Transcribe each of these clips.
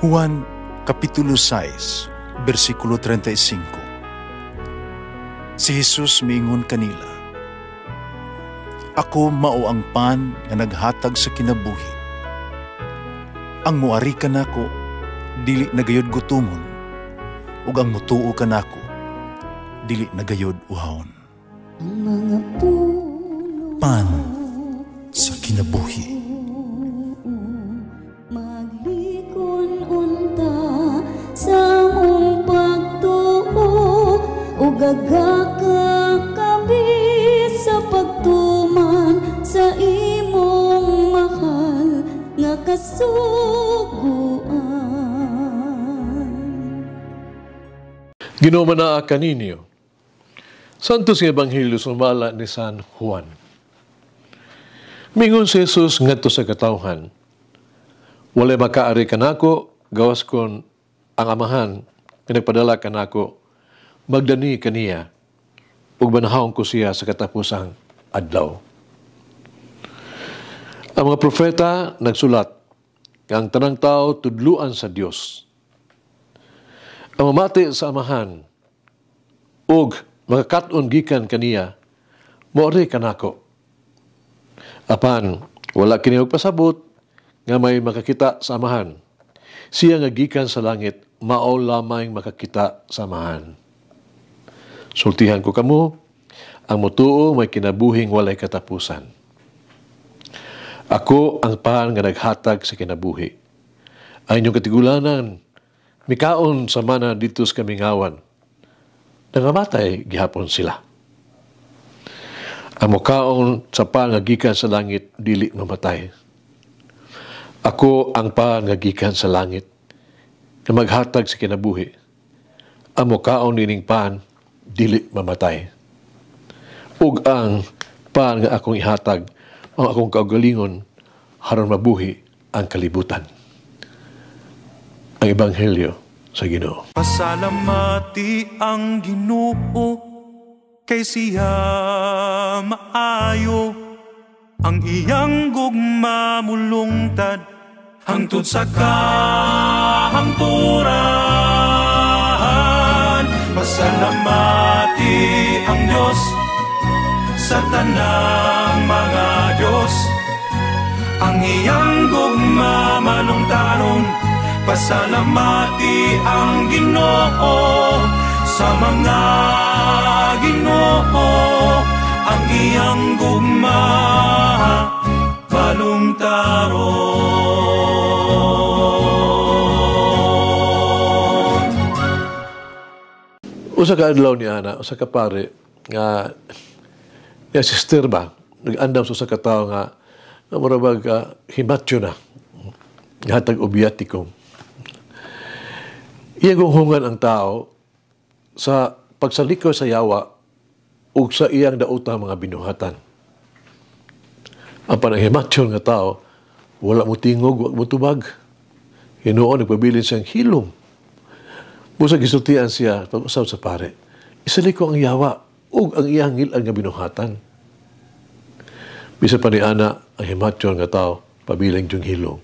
Juan Kapitulo 6, versikulo 35. Si Jesus miingon kanila, "Ako mao ang pan nga naghatag sa kinabuhi. Ang muari kanako dili nagayod gutomon, ug ang mutuo kanako dili nagayod uhawon." Ang mga puno Pan sa kinabuhi. maglikon unta sa mong pagtuo ug gagakabi sa pagtuman sa imong mahal nga kasuguan. Ginoo manaa kaninyo. Santos nga Ebanghelyo sumala ni San Juan. Mingon si Jesus ngadto sa katawhan, walay makaari kanako gawas kon ang amahan nga nagpadala kanako magdani kaniya ug banahawon ko siya sa katapusang adlaw. Ang mga propeta nagsulat nga ang tanang tao tudluan sa Dios. Ang mamati sa amahan ug makakat-on gikan kaniya moori kanako. Apan wala kini og pasabot nga may makakita sa amahan. Siya nga gikan sa langit mao lamang makakita sa amahan. Sultihan ko kamo, ang mutuo may kinabuhing walay katapusan. Ako ang pan nga naghatag sa kinabuhi. Ang inyong katigulanan, mikaon sa mana dito sa kamingawan. Nangamatay gihapon sila. Ang mukaon sa pan nga gikan sa langit dili mamatay. Ako ang pan nga gikan sa langit nga maghatag sa kinabuhi. Ang mukaon nining pan dili mamatay. Ug ang pan nga akong ihatag ang akong kaugalingon aron mabuhi ang kalibutan. Ang Ebanghelyo sa Ginoo. Pasalamati ang Ginoo kay siya maayo, ang iyang gugma mulungtad hangtod sa kahangturan. Pasalamati ang Diyos sa tanang mga Diyos, ang iyang gugma malungtaron. Pasalamati ang Ginoo sa mga Ginoo, ang iyang gugma balungtaron. Usa ka adlaw ni ana, usa ka pare nga sister ba nag-andam sa usa ka tawo nga murabag himatyo na hatag obiatiko. Iya guhungan ang tao sa pagsalikaw sa yawa ug sa iyang daotang mga binuhatan. Ang pananghimatyon nga tao, wala mo tingog, wala mo tubag. Hinuon, nagpabilin siyang hilom. Busa gisultian siya, pag-usaw sa pare, isaliko ang yawa ug ang iyang ngilan nga binuhatan. Bisa pa ni ana, ang himatyon nga tao, pabiling yung hilom.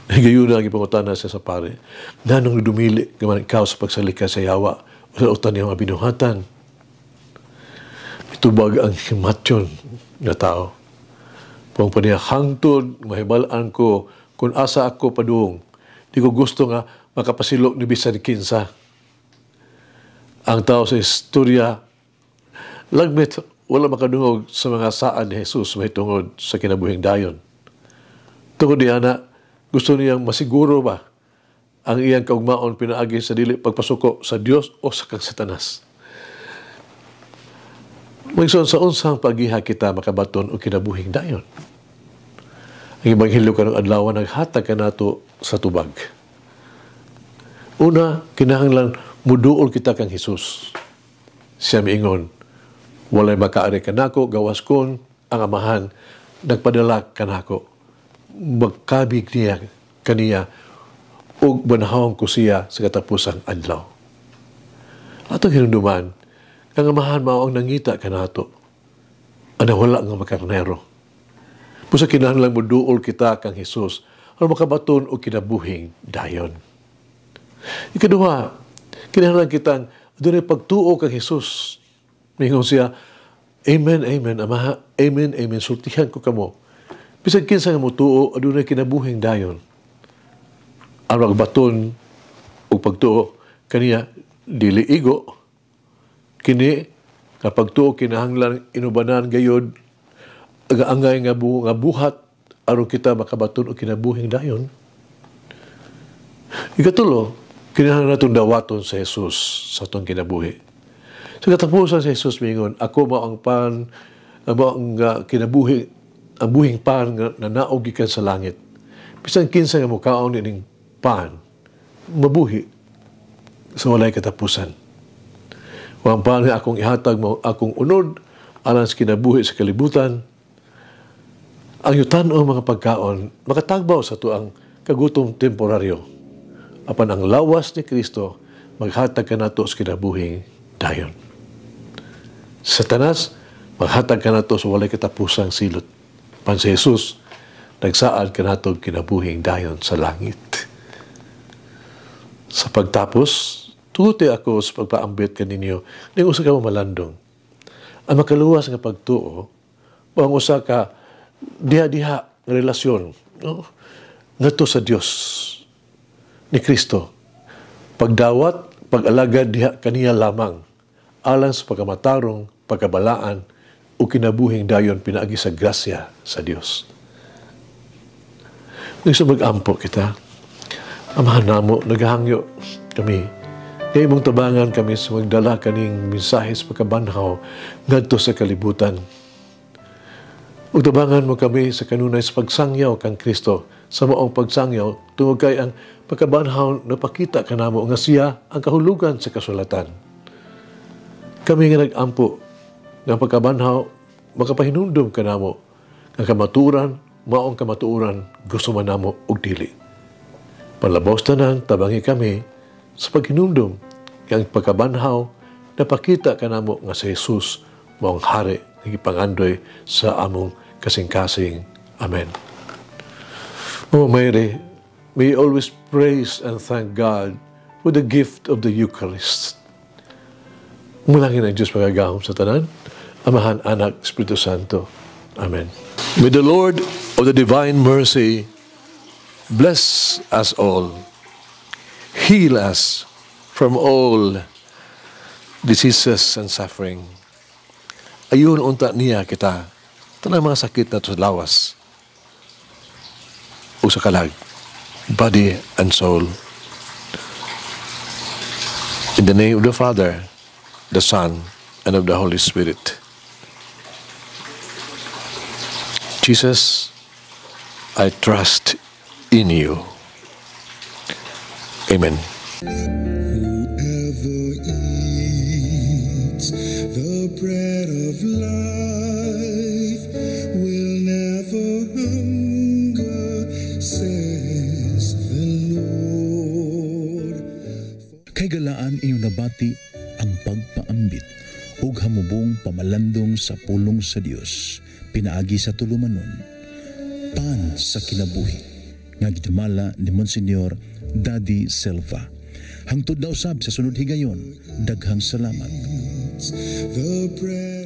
Gayon na ang ipangutana siya sa pare. Nanong dumili gaman ikaw sa pagsalika sa yawa o sa utan niyang binuhatan. Itubag ang himatyon na tao. Kung pa niya hangtod, mahibalaan ko kung asa ako padung. Di ko gusto nga makapasilok ni bisan kinsa. Ang tao sa istorya, lagmit wala makadungog sa mga saan ni Jesus mahitungod sa kinabuhing dayon. Tungod di ana, gusto niyang masiguro ba ang iyang kaugmaon pinaagi sa dili pagpasuko sa Dios o sa kang Satanas. Magson sa unsang pagiha kita makabaton o kinabuhing dayon. Ang Ebanghelyo kanong adlaw naghatag kanato sa tubag. Una, kinahanglan muduol kita kang Jesus. Siya miingon, walay makaari kanako gawas kon ang amahan nagpadala kanako. Magkabig niya kaniya ug banahawon ko siya sa katapusang adlaw. Atong hinumduman, ang amahan mao ang nangita kanato. Ana wala nga makarnero. Pusa kinahanglan mo duol kita kang Hesus aron makabaton og kinabuhing dayon. Ikaduha, kinahanglan kitang dunay pagtuo kang Hesus. Mingon siya, Amen, amen, Amaha, amen, amen, sultihan ko kamo. Bisag kinsa nga motuo, adunay kinabuhing dayon. Aron baton og pagtuo kaniya dili igo. Kini kapag tuo kinahanglan inubanan gayud aga-angay nga buhat aron kita makabaton og kinabuhing dayon. Ikatulo, kinahanglan natong dawaton sa Jesus sa atong kinabuhi. Sa katapusan sa Jesus mingon, ako mao ang pan, mao ang kinabuhi, ang buhing pan nga nanaog gikan sa langit. Bisan kinsa nga mukaon ining pan, mabuhi sa walay katapusan. Ang pan nga akong ihatag mo, akong unod, alang sa kinabuhi sa kalibutan, ang yutan o mga pagkaon, makatagbaw sa tuang kagutom temporaryo. Apan ang lawas ni Kristo, maghatag ka nato sa kinabuhing dayon. Satanas, maghatag ka nato sa walay katapusang silot. Pan si Jesus, nagsaad ka nato kinabuhing dayon sa langit. Sa pagtapos, tuguti ako sa pagpaambit kaninyo ng usa ka malandong. Ang makaluwas nga pagtuo, o ang usa ka diha-diha nga relasyon, no? Ngadto sa Dios ni Kristo. Pagdawat, pag-alagad diha kaniya lamang, alang sa pagkamatarong, pagkabalaan, o kinabuhing dayon pinaagi sa grasya sa Dios. Gusto mag-ampo kita. Amahan namo, naghangyo kami. Kaya imong tabangan kami sa magdala kaning mensahe sa pagkabanhaw ngadto sa kalibutan. Ug tabangan mo kami sa kanunay sa pagsangyaw kang Kristo sa maong pagsangyaw tungod kay ang pagkabanhaw napakita kanamo nga siya ang kahulugan sa kasulatan. Kami nga nag-ampo nga pagkabanhaw makapahinumdum kanamo nga kamaturan, maong kamaturan gusto man namo og dili. Panlabaw tanan tabangi kami sa paghinumdum ang pagkabanhaw napakita kanamo nga si Jesus maong hari nga gipangandoy sa among kasing-kasing. Amen. O Mary, may you always praise and thank God for the gift of the Eucharist. Mulangin ang Diyos magagahom sa tanan, Amahan, Anak, Espiritu Santo. Amen. May the Lord of the divine mercy bless us all, heal us from all diseases and suffering. Ayun unta niya kita, tanang mga sakit na sa lawas, o sa kalag, body and soul. In the name of the Father, the Son, and of the Holy Spirit. Jesus, I trust in you. Amen. Whoever eats the bread of life will never hunger, says the Lord. Kay galaan inyong nabati ang pagpaambit ug hamubong pamalandong sa pulong sa Dios pinaagi sa tulumanon pan sa kinabuhi nga gidumala ni Monsignor Daddy Silva. Hangtod na usab sa sunod higayon, daghang salamat. The bread